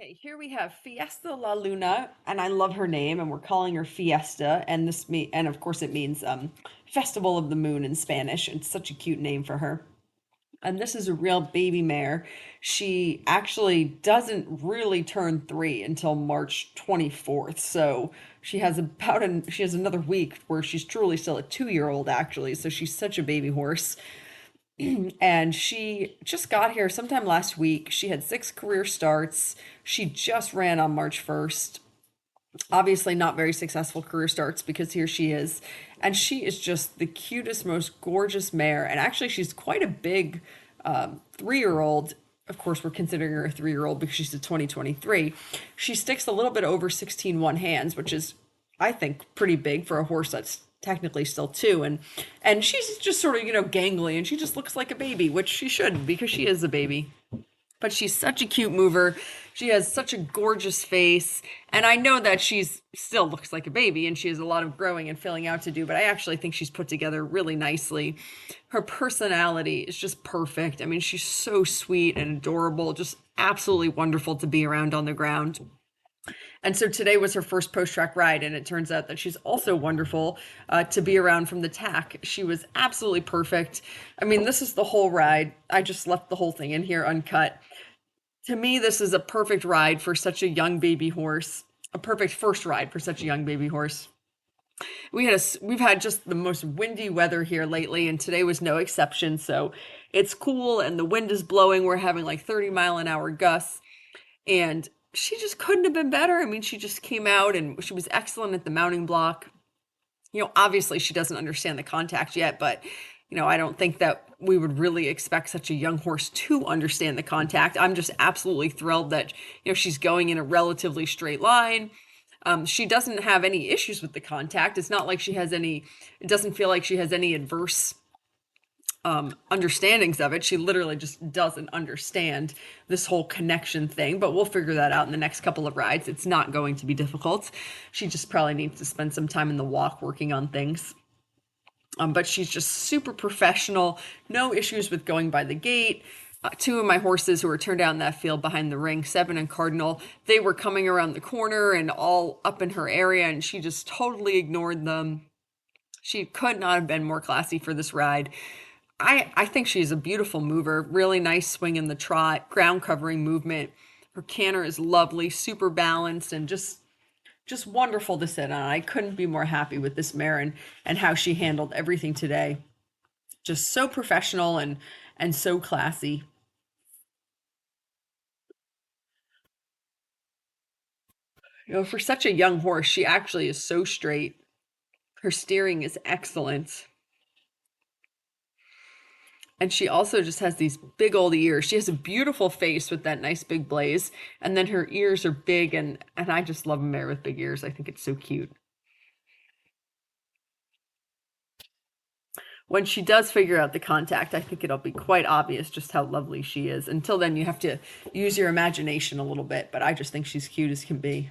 Okay, here we have Fiesta La Luna, and I love her name, and we're calling her Fiesta, and and of course it means Festival of the Moon in Spanish. It's such a cute name for her. And this is a real baby mare. She actually doesn't really turn 3 until March 24th. So she has another week where she's truly still a 2-year old actually. So she's such a baby horse. And she just got here sometime last week. She had 6 career starts. She just ran on March 1st. Obviously, not very successful career starts because here she is. And she is just the cutest, most gorgeous mare. And actually, she's quite a big 3-year old. Of course, we're considering her a 3-year old because she's a 2023. She sticks a little bit over 16 hands, which is, I think, pretty big for a horse that's technically still 2. And she's just sort of, gangly, and she just looks like a baby, which she should because she is a baby. But she's such a cute mover. She has such a gorgeous face. And I know that she's still looks like a baby and she has a lot of growing and filling out to do, but I actually think she's put together really nicely. Her personality is just perfect. I mean, she's so sweet and adorable, just absolutely wonderful to be around on the ground. And so today was her first post track ride, and it turns out that she's also wonderful to be around from the tack. She was absolutely perfect. I mean, this is the whole ride. I just left the whole thing in here uncut. To me, this is a perfect ride for such a young baby horse, a perfect first ride for such a young baby horse. We've had just the most windy weather here lately, and today was no exception. So it's cool and the wind is blowing. We're having like 30-mile-an-hour gusts, and she just couldn't have been better. I mean, she just came out and she was excellent at the mounting block. Obviously she doesn't understand the contact yet, but I don't think that we would really expect such a young horse to understand the contact. I'm just absolutely thrilled that, she's going in a relatively straight line. She doesn't have any issues with the contact. It's not like it doesn't feel like she has any adverse understandings of it. She literally just doesn't understand this whole connection thing, but we'll figure that out in the next couple of rides. It's not going to be difficult. She just probably needs to spend some time in the walk working on things. But she's just super professional, no issues with going by the gate. 2 of my horses who were turned out in that field behind the ring, Seven and Cardinal, they were coming around the corner and all up in her area, and she just totally ignored them. She could not have been more classy for this ride. I think she's a beautiful mover, really nice swing in the trot, ground covering movement. Her canter is lovely, super balanced, and just wonderful to sit on. I couldn't be more happy with this mare and how she handled everything today. Just so professional and so classy. For such a young horse, she actually is so straight. Her steering is excellent. And she also just has these big old ears. She has a beautiful face with that nice big blaze. And then her ears are big, and I just love a mare with big ears. I think it's so cute. When she does figure out the contact, I think it'll be quite obvious just how lovely she is. Until then, you have to use your imagination a little bit, but I just think she's cute as can be.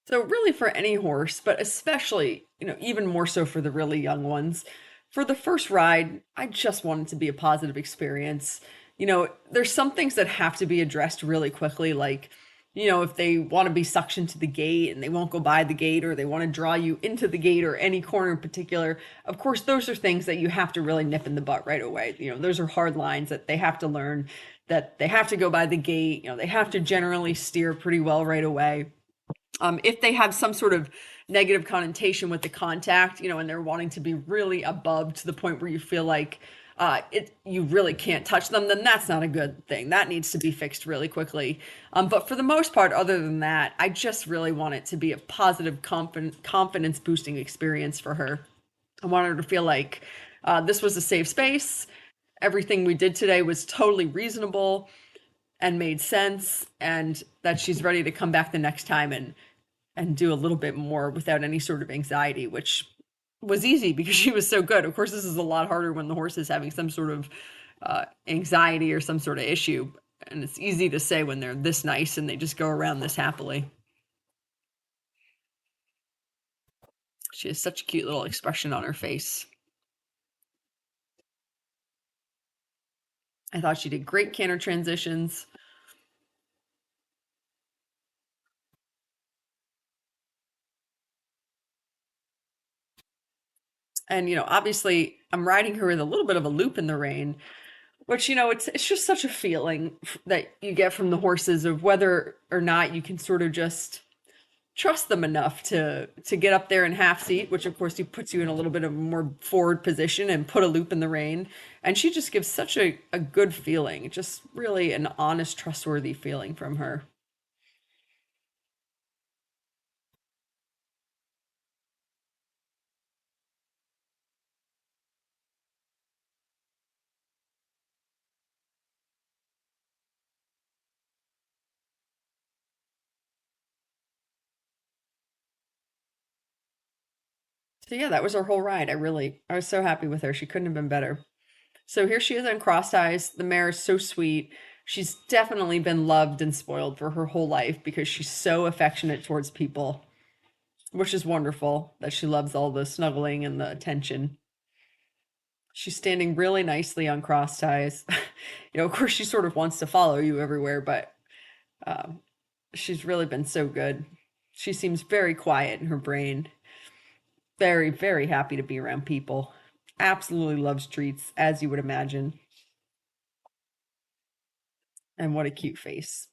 So really for any horse, but especially, even more so for the really young ones, for the first ride, I just want it to be a positive experience. There's some things that have to be addressed really quickly, like, if they want to be suctioned to the gate and they won't go by the gate, or they want to draw you into the gate or any corner in particular. Of course, those are things that you have to really nip in the butt right away. Those are hard lines that they have to learn, that they have to go by the gate. They have to generally steer pretty well right away. If they have some sort of negative connotation with the contact, and they're wanting to be really above to the point where you feel like you really can't touch them, then that's not a good thing. That needs to be fixed really quickly. But for the most part, other than that, I just really want it to be a positive, confidence boosting experience for her. I want her to feel like this was a safe space. Everything we did today was totally reasonable and made sense, and that she's ready to come back the next time and do a little bit more without any sort of anxiety, which was easy because she was so good. Of course, this is a lot harder when the horse is having some sort of anxiety or some sort of issue, and it's easy to say when they're this nice and they just go around this happily. She has such a cute little expression on her face. I thought she did great canter transitions. And, obviously I'm riding her with a little bit of a loop in the rein, which, it's just such a feeling that you get from the horses of whether or not you can sort of just trust them enough to get up there in half seat, which of course he puts you in a little bit of a more forward position and put a loop in the rein. And she just gives such a good feeling, just really an honest, trustworthy feeling from her. So yeah, that was her whole ride. I was so happy with her. She couldn't have been better. So here she is on cross ties. The mare is so sweet. She's definitely been loved and spoiled for her whole life because she's so affectionate towards people, which is wonderful that she loves all the snuggling and the attention. She's standing really nicely on cross ties. Of course, she sort of wants to follow you everywhere, but um, she's really been so good. She seems very quiet in her brain, very, very happy to be around people. Absolutely loves treats, as you would imagine. And what a cute face.